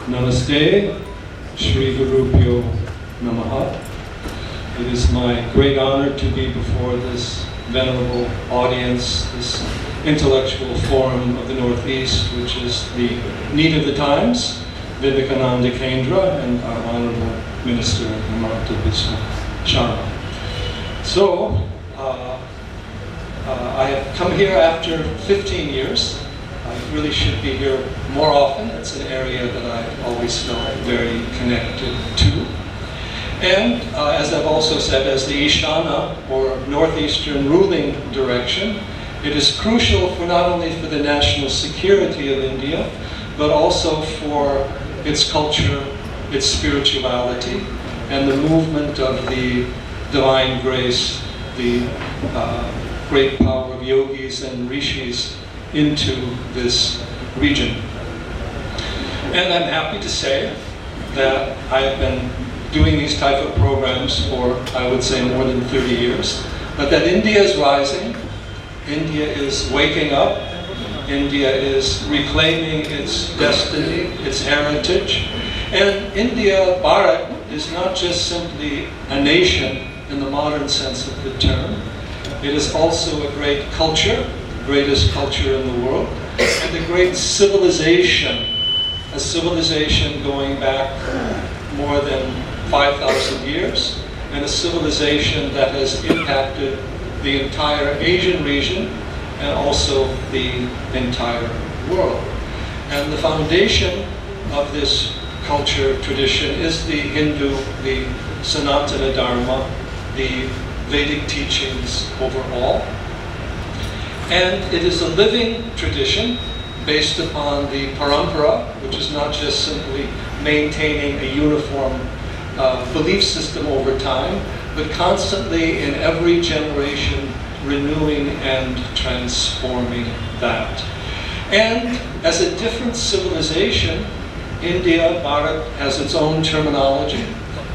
Namaste, Shri Gurubhyo Namaha. It is my great honor to be before this venerable audience, this intellectual forum of the Northeast, which is the need of the times, Vivekananda Kendra, and our Honorable Minister, Mahanta Sharma. So, I have come here after 15 years. I really should be here more often. It's an area that I always felt very connected to. And as I've also said, as the Ishana, or Northeastern ruling direction, it is crucial for not only for the national security of India, but also for its culture, its spirituality, and the movement of the divine grace, the great power of yogis and rishis into this region. And I'm happy to say that I have been doing these type of programs for, I would say, more than 30 years, but that India is rising, India is waking up, India is reclaiming its destiny, its heritage, and India, Bharat, is not just simply a nation in the modern sense of the term. It is also a great culture, the greatest culture in the world, and a great civilization, a civilization going back more than 5,000 years, and a civilization that has impacted the entire Asian region and also the entire world. And the foundation of this culture tradition is the Hindu, the Sanatan Dharma, the Vedic teachings overall. And it is a living tradition based upon the parampara, which is not just simply maintaining a uniform belief system over time, but constantly in every generation renewing and transforming that. And as a different civilization, India, Bharat, has its own terminology,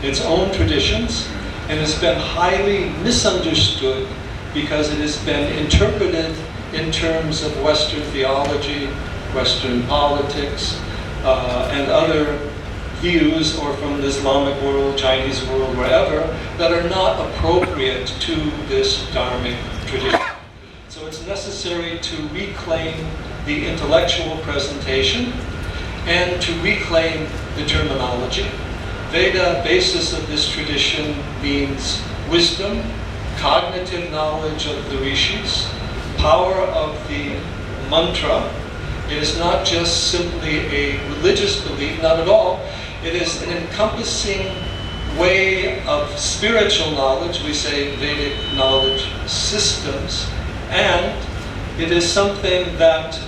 its own traditions, and has been highly misunderstood because it has been interpreted in terms of Western theology, Western politics, and other views, or from the Islamic world, Chinese world, wherever, that are not appropriate to this dharmic tradition. So it's necessary to reclaim the intellectual presentation and to reclaim the terminology. Veda, basis of this tradition, means wisdom, cognitive knowledge of the rishis, power of the mantra. It is not just simply a religious belief, not at all. It is an encompassing way of spiritual knowledge, we say Vedic knowledge systems, and it is something that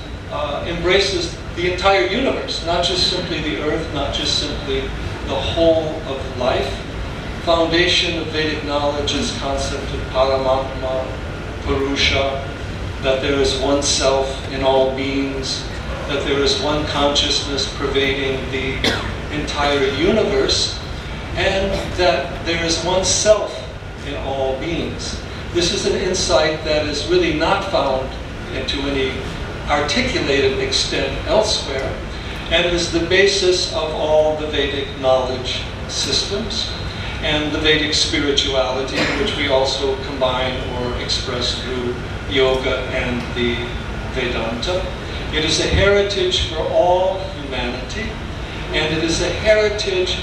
embraces the entire universe, not just simply the earth, not just simply the whole of life. Foundation of Vedic knowledge is concept of Paramatma, Purusha, that there is one self in all beings, that there is one consciousness pervading the entire universe, and that there is one self in all beings. This is an insight that is really not found to any articulated extent elsewhere, and it is the basis of all the Vedic knowledge systems and the Vedic spirituality, which we also combine or express through yoga and the Vedanta. It is a heritage for all humanity, and it is a heritage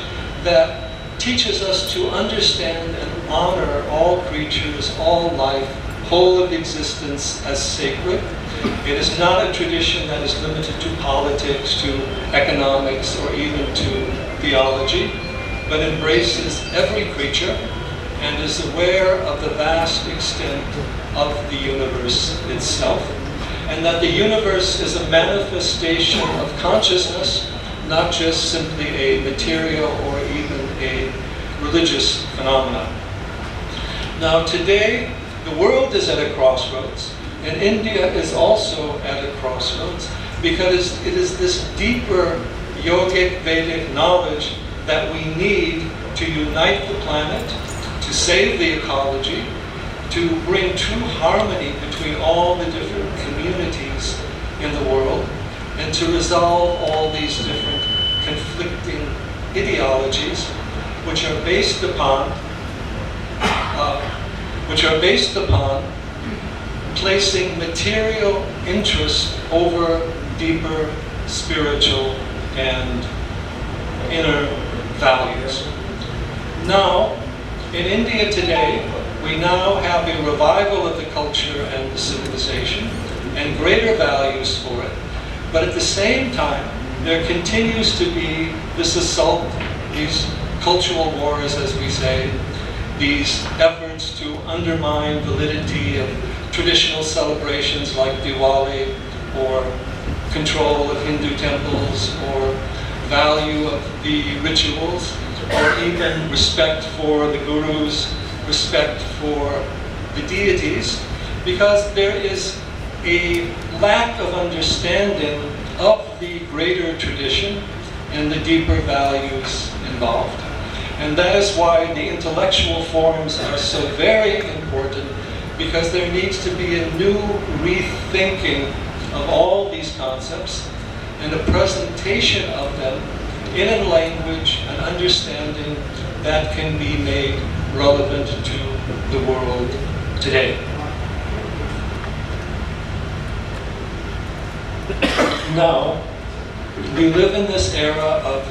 that teaches us to understand and honor all creatures, all life, whole of existence as sacred. It is not a tradition that is limited to politics, to economics, or even to theology, but embraces every creature and is aware of the vast extent of the universe itself, and that the universe is a manifestation of consciousness, not just simply a material or even a religious phenomenon. Now today, the world is at a crossroads, and India is also at a crossroads, because it is this deeper yogic Vedic knowledge that we need to unite the planet, to save the ecology, to bring true harmony between all the different communities in the world, and to resolve all these different conflicting ideologies which are based upon placing material interest over deeper spiritual and inner values. Now, in India today, we now have a revival of the culture and the civilization and greater values for it. But at the same time, there continues to be this assault, these cultural wars, as we say, these efforts to undermine validity of traditional celebrations like Diwali, or control of Hindu temples, or value of the rituals, or even respect for the gurus, respect for the deities, because there is a lack of understanding of the greater tradition and the deeper values involved. And that is why the intellectual forms are so very important, because there needs to be a new rethinking of all these concepts and a presentation of them in a language and understanding that can be made relevant to the world today. Now, we live in this era of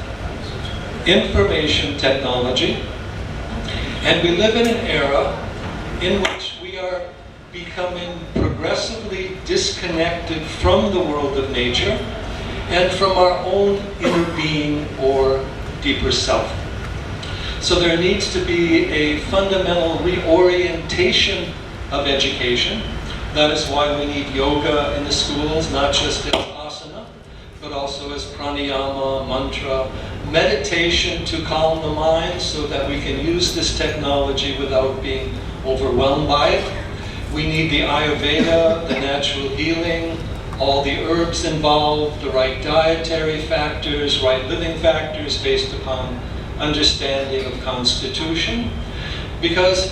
information technology, and we live in an era in which we are becoming progressively disconnected from the world of nature and from our own inner being or deeper self. So there needs to be a fundamental reorientation of education. That is why we need yoga in the schools, not just as asana, but also as pranayama, mantra, meditation to calm the mind so that we can use this technology without being overwhelmed by it. We need the Ayurveda, the natural healing, all the herbs involved, the right dietary factors, right living factors based upon understanding of constitution. Because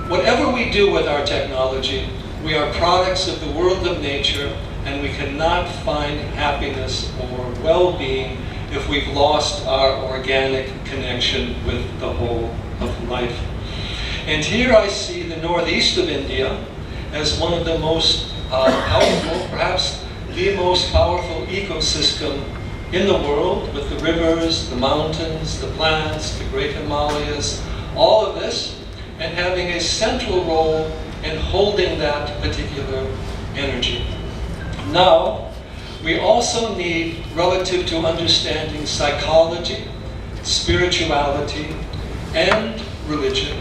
whatever we do with our technology, we are products of the world of nature, and we cannot find happiness or well-being if we've lost our organic connection with the whole of life. And here I see the northeast of India as one of the most powerful, perhaps the most powerful ecosystem in the world, with the rivers, the mountains, the plants, the great Himalayas, all of this, and having a central role in holding that particular energy. Now, we also need, relative to understanding psychology, spirituality, and religion,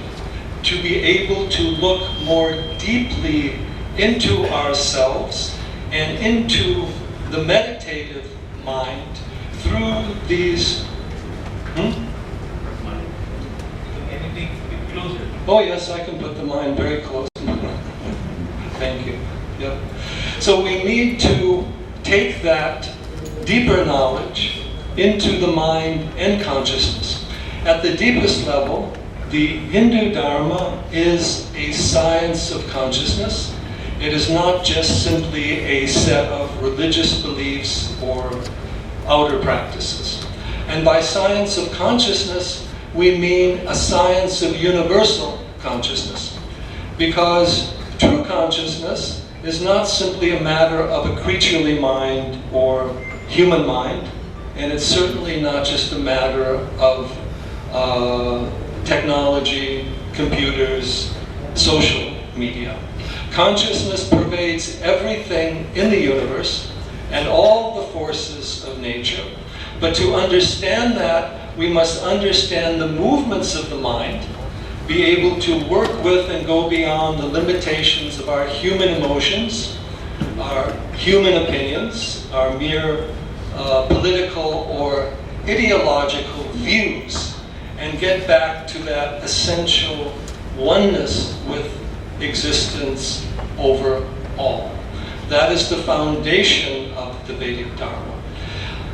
to be able to look more deeply into ourselves and into the meditative mind through these... Anything closer? Oh yes, I can put the mind very close. Thank you. Yep. So we need to take that deeper knowledge into the mind and consciousness. At the deepest level, the Hindu Dharma is a science of consciousness. It is not just simply a set of religious beliefs or outer practices. And by science of consciousness, we mean a science of universal consciousness. Because true consciousness is not simply a matter of a creaturely mind or human mind, and it's certainly not just a matter of technology, computers, social media. Consciousness pervades everything in the universe and all the forces of nature. But to understand that, we must understand the movements of the mind, be able to work with and go beyond the limitations of our human emotions, our human opinions, our mere political or ideological views, and get back to that essential oneness with existence over all. That is the foundation of the Vedic Dharma.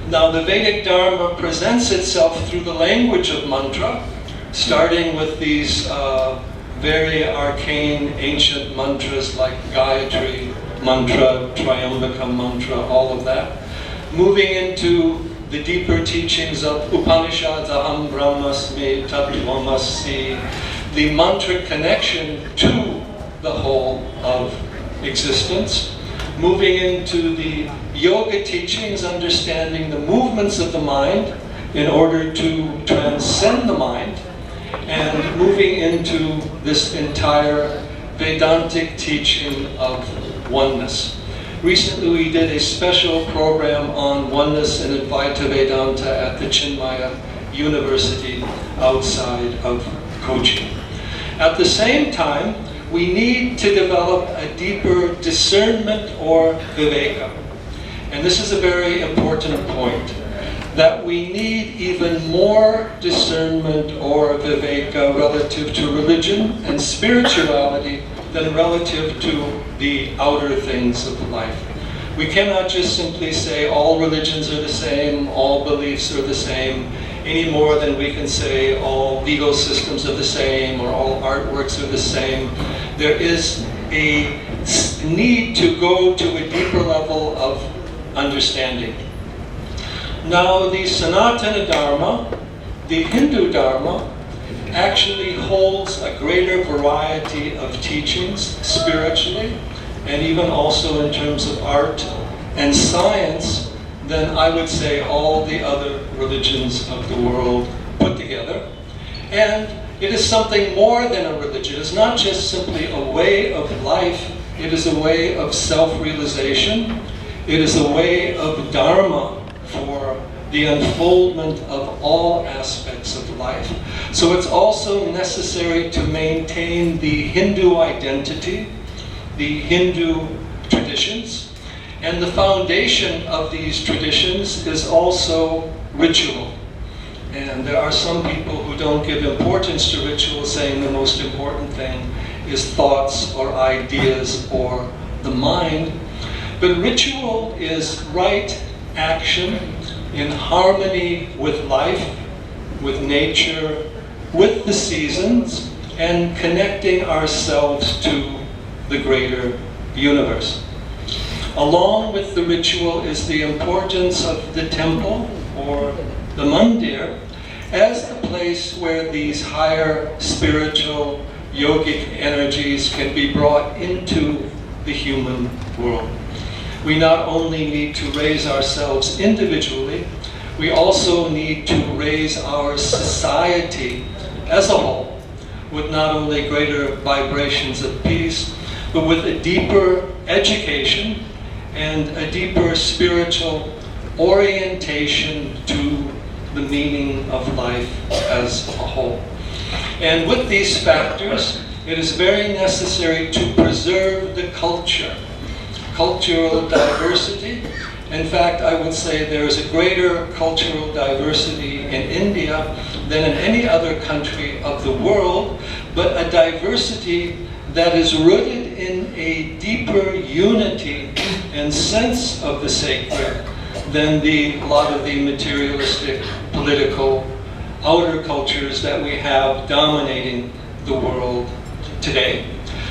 Now, the Vedic Dharma presents itself through the language of mantra, starting with these very arcane, ancient mantras like Gayatri mantra, Triambaka mantra, all of that. Moving into the deeper teachings of Upanishads, Aham Brahmasmi, Tattvamasi, the mantra connection to the whole of existence. Moving into the yoga teachings, understanding the movements of the mind in order to transcend the mind, and moving into this entire Vedantic teaching of oneness. Recently we did a special program on oneness and Advaita Vedanta at the Chinmaya University outside of Kochi. At the same time, we need to develop a deeper discernment or viveka. And this is a very important point, that we need even more discernment or viveka relative to religion and spirituality than relative to the outer things of life. We cannot just simply say all religions are the same, all beliefs are the same, any more than we can say all legal systems are the same or all artworks are the same. There is a need to go to a deeper level of understanding. Now, the Sanatana Dharma, the Hindu Dharma, actually holds a greater variety of teachings spiritually, and even also in terms of art and science, than I would say all the other religions of the world put together. And it is something more than a religion. It's not just simply a way of life. It is a way of self-realization. It is a way of dharma for the unfoldment of all aspects of life. So it's also necessary to maintain the Hindu identity, the Hindu traditions, and the foundation of these traditions is also ritual. And there are some people who don't give importance to ritual, saying the most important thing is thoughts or ideas or the mind. But ritual is right action in harmony with life, with nature, with the seasons, and connecting ourselves to the greater universe. Along with the ritual is the importance of the temple or the mandir as the place where these higher spiritual yogic energies can be brought into the human world. We not only need to raise ourselves individually, we also need to raise our society as a whole with not only greater vibrations of peace, but with a deeper education and a deeper spiritual orientation to the meaning of life as a whole. And with these factors, it is very necessary to preserve the cultural diversity. In fact, I would say there is a greater cultural diversity in India than in any other country of the world, but a diversity that is rooted in a deeper unity and sense of the sacred than a lot of the materialistic, political, outer cultures that we have dominating the world today.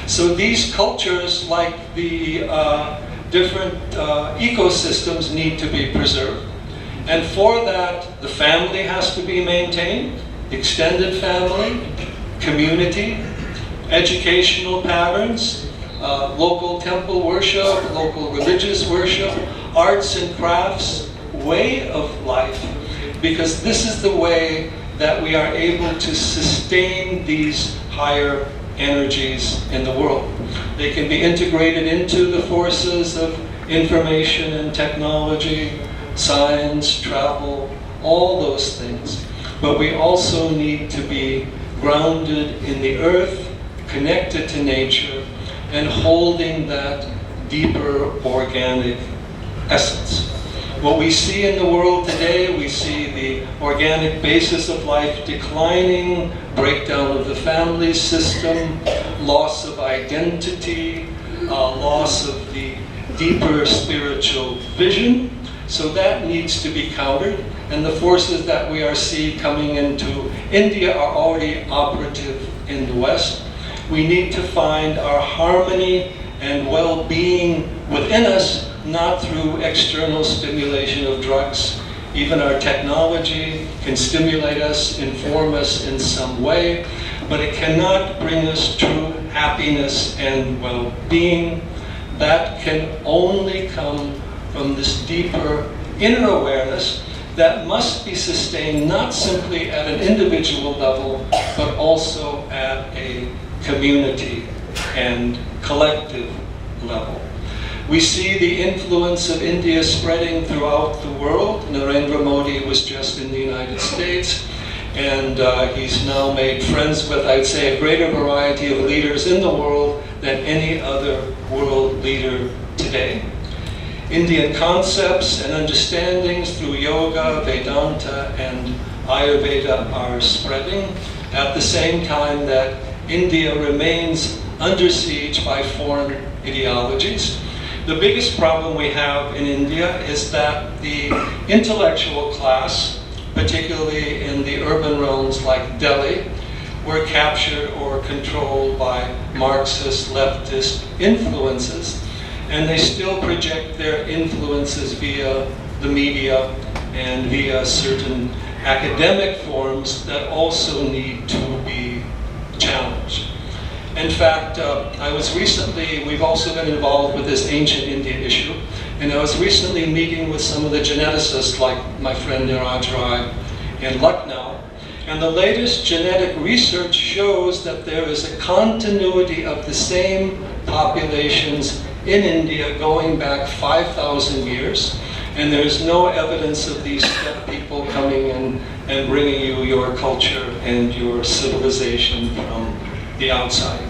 So these cultures, like the different ecosystems, need to be preserved. And for that, the family has to be maintained, extended family, community, educational patterns, local temple worship, local religious worship, arts and crafts, way of life, because this is the way that we are able to sustain these higher energies in the world. They can be integrated into the forces of information and technology, science, travel, all those things. But we also need to be grounded in the earth, connected to nature, and holding that deeper organic essence. What we see in the world today, we see the organic basis of life declining, breakdown of the family system, loss of identity, loss of the deeper spiritual vision. So that needs to be countered, and the forces that we are seeing coming into India are already operative in the West. We need to find our harmony and well-being within us, not through external stimulation of drugs, even our technology can stimulate us, inform us in some way, but it cannot bring us true happiness and well-being. That can only come from this deeper inner awareness that must be sustained not simply at an individual level, but also at a community and collective level. We see the influence of India spreading throughout the world. Narendra Modi was just in the United States, and he's now made friends with, I'd say, a greater variety of leaders in the world than any other world leader today. Indian concepts and understandings through yoga, Vedanta, and Ayurveda are spreading at the same time that India remains under siege by foreign ideologies. The biggest problem we have in India is that the intellectual class, particularly in the urban realms like Delhi, were captured or controlled by Marxist, leftist influences, and they still project their influences via the media and via certain academic forms that also need to be challenged. In fact, we've also been involved with this ancient Indian issue, and I was recently meeting with some of the geneticists like my friend Niraj Rai in Lucknow, and the latest genetic research shows that there is a continuity of the same populations in India going back 5,000 years, and there's no evidence of these steppe people coming in and bringing you your culture and your civilization from the outside.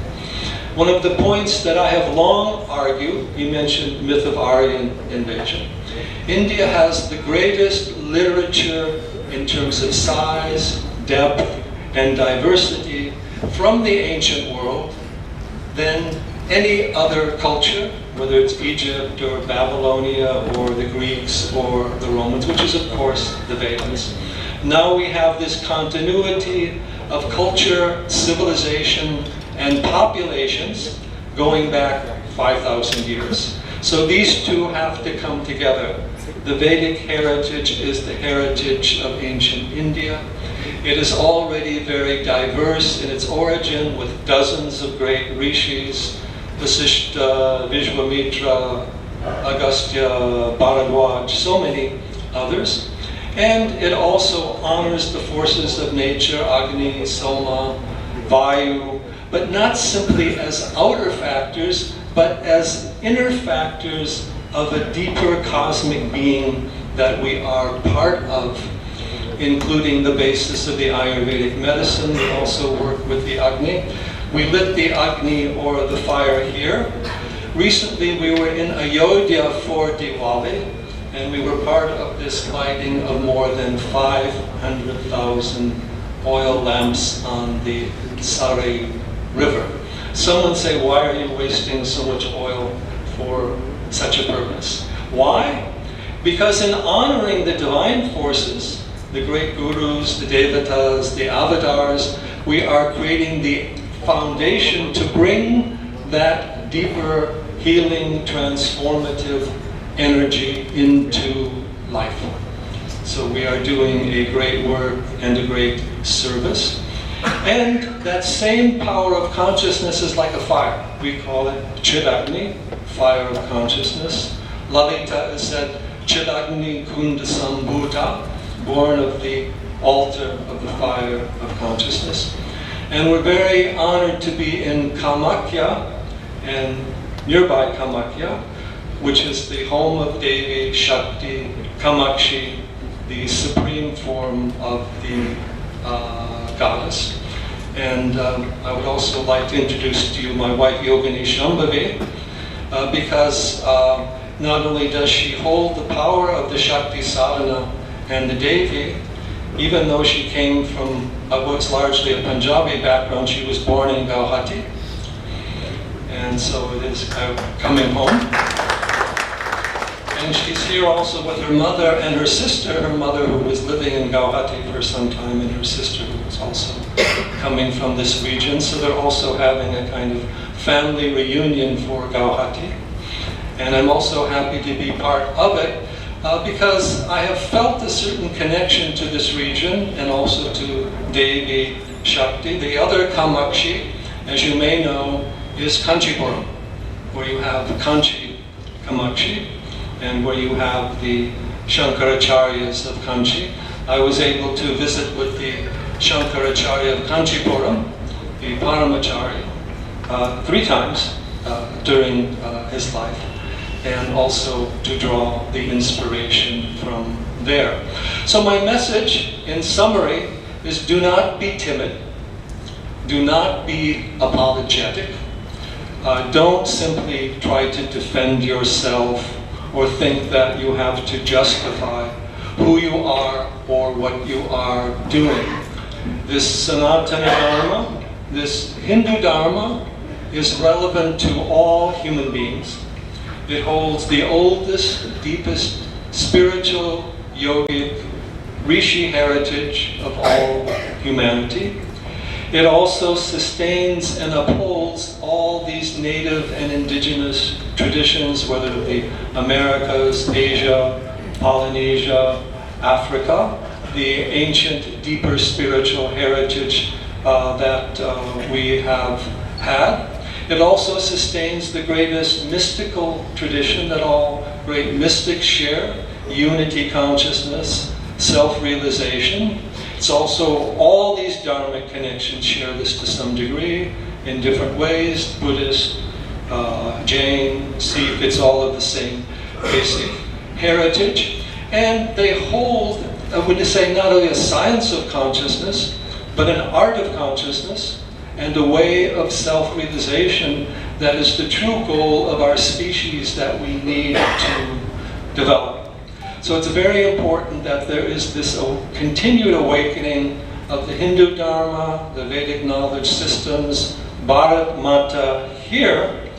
One of the points that I have long argued, you mentioned myth of Aryan invasion. India has the greatest literature in terms of size, depth, and diversity from the ancient world than any other culture, whether it's Egypt or Babylonia or the Greeks or the Romans, which is of course the Vedas. Now we have this continuity of culture, civilization, and populations going back 5,000 years. So these two have to come together. The Vedic heritage is the heritage of ancient India. It is already very diverse in its origin, with dozens of great rishis, Vasishta, Vishwamitra, Agastya, Bharadwaj, so many others. And it also honors the forces of nature, Agni, Soma, Vayu, but not simply as outer factors, but as inner factors of a deeper cosmic being that we are part of, including the basis of the Ayurvedic medicine. We also work with the Agni. We lit the Agni, or the fire, here. Recently we were in Ayodhya for Diwali, and we were part of this lighting of more than 500,000 oil lamps on the Sarai River. Some would say, why are you wasting so much oil for such a purpose? Why? Because in honoring the divine forces, the great gurus, the devatas, the avatars, we are creating the foundation to bring that deeper, healing, transformative energy into life. So we are doing a great work and a great service. And that same power of consciousness is like a fire. We call it Chidagni, fire of consciousness. Lalita is said, Chidagni Kunda Sambhuta, born of the altar of the fire of consciousness. And we're very honored to be in Kamakhya, and nearby Kamakhya, which is the home of Devi Shakti, Kamakshi, the supreme form of the goddess. And I would also like to introduce to you my wife Yogini Shambhavi, because not only does she hold the power of the Shakti sadhana and the Devi, even though she came from what's largely a Punjabi background, she was born in Guahati. And so it is coming home. And she's here also with her mother and her sister, her mother who was living in Guwahati for some time, and her sister who was also coming from this region. So they're also having a kind of family reunion for Guwahati. And I'm also happy to be part of it. because I have felt a certain connection to this region and also to Devi Shakti. The other Kamakshi, as you may know, is Kanchipuram, where you have Kanchi Kamakshi and where you have the Shankaracharyas of Kanchi. I was able to visit with the Shankaracharya of Kanchipuram, the Paramacharya, 3 times during his life, and also to draw the inspiration from there. So my message, in summary, is do not be timid, do not be apologetic, don't simply try to defend yourself or think that you have to justify who you are or what you are doing. This Sanatan Dharma, this Hindu Dharma, is relevant to all human beings. It holds the oldest, deepest spiritual, yogic, rishi heritage of all humanity. It also sustains and upholds all these native and indigenous traditions, whether it be Americas, Asia, Polynesia, Africa, the ancient, deeper spiritual heritage that we have had. It also sustains the greatest mystical tradition that all great mystics share, unity consciousness, self-realization. It's also, all these dharmic connections share this to some degree, in different ways, Buddhist, Jain, Sikh, it's all of the same basic heritage. And they hold, I would say, not only a science of consciousness, but an art of consciousness, and a way of self-realization that is the true goal of our species that we need to develop. So it's very important that there is this continued awakening of the Hindu Dharma, the Vedic knowledge systems, Bharat Mata here,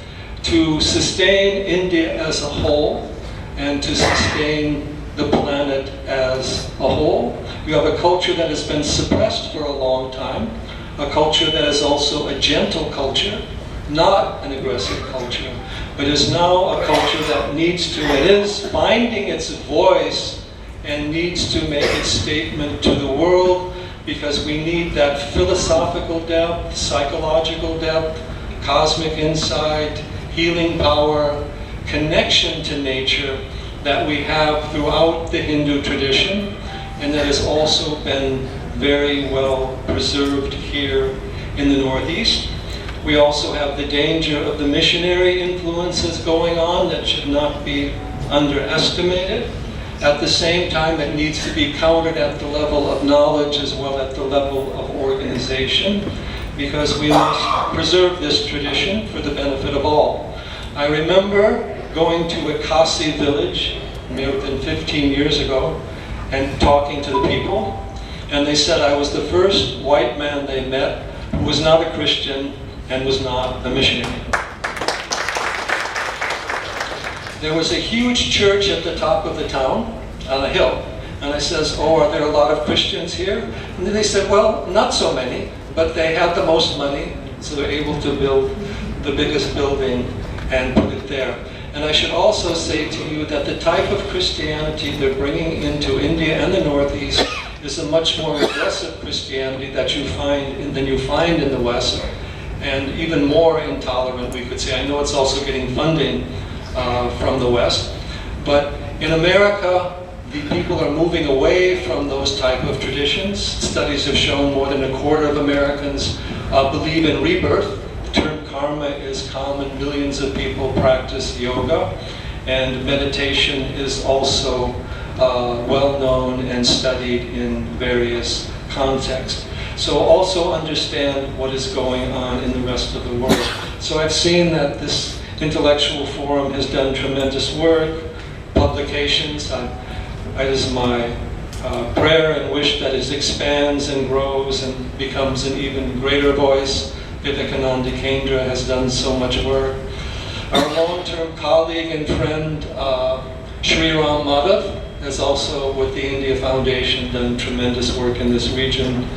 to sustain India as a whole and to sustain the planet as a whole. You have a culture that has been suppressed for a long time, a culture that is also a gentle culture, not an aggressive culture, but is now a culture that needs to, it is finding its voice and needs to make its statement to the world, because we need that philosophical depth, psychological depth, cosmic insight, healing power, connection to nature that we have throughout the Hindu tradition, and that has also been very well preserved here in the Northeast. We also have the danger of the missionary influences going on that should not be underestimated. At the same time, it needs to be countered at the level of knowledge as well as at the level of organization, because we must preserve this tradition for the benefit of all. I remember going to a Kasi village more than 15 years ago and talking to the people, and they said I was the first white man they met who was not a Christian and was not a missionary. There was a huge church at the top of the town on a hill, and I says, oh, are there a lot of Christians here? And then they said, well, not so many, but they had the most money, so they're able to build the biggest building and put it there. And I should also say to you that the type of Christianity they're bringing into India and the Northeast is a much more aggressive Christianity that than you find in the West, and even more intolerant, we could say. I know it's also getting funding from the West, but in America, the people are moving away from those type of traditions. Studies have shown more than a quarter of Americans believe in rebirth. The term karma is common. Millions of people practice yoga, and meditation is also well known and studied in various contexts. So also understand what is going on in the rest of the world. So I've seen that this intellectual forum has done tremendous work, publications. It is my prayer and wish that it expands and grows and becomes an even greater voice. Vivekananda Kendra has done so much work. Our long-term colleague and friend, Sri Ram Madhav, has also, with the India Foundation, done tremendous work in this region.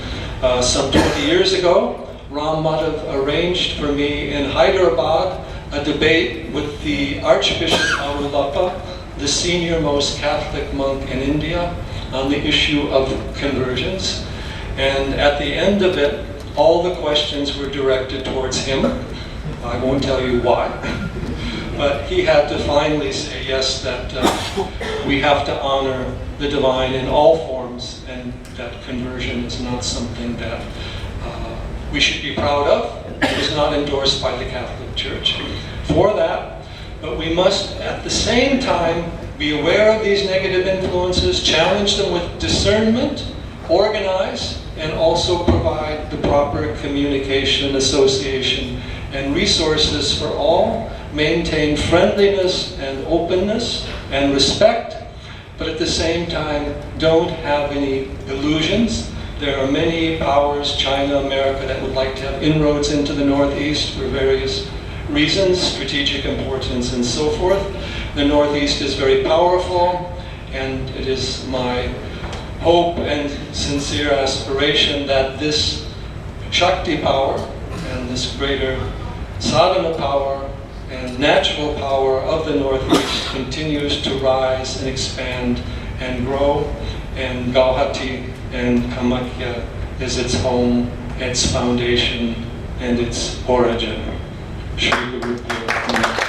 Some 20 years ago, Ram Madhav arranged for me in Hyderabad a debate with the Archbishop Arulappa the senior most Catholic monk in India on the issue of conversions. And at the end of it, all the questions were directed towards him. I won't tell you why. But he had to finally say, yes, that we have to honor the divine in all forms, and that conversion is not something that we should be proud of. It is not endorsed by the Catholic Church for that. But we must, at the same time, be aware of these negative influences, challenge them with discernment, organize, and also provide the proper communication, association, and resources for all, maintain friendliness and openness and respect, but at the same time, don't have any illusions. There are many powers, China, America, that would like to have inroads into the Northeast for various reasons, strategic importance and so forth. The Northeast is very powerful, and it is my hope and sincere aspiration that this Shakti power and this greater sadhana power and natural power of the Northeast continues to rise and expand and grow, and Guahati and Kamakhya is its home, its foundation, and its origin. Shri Guru Dev.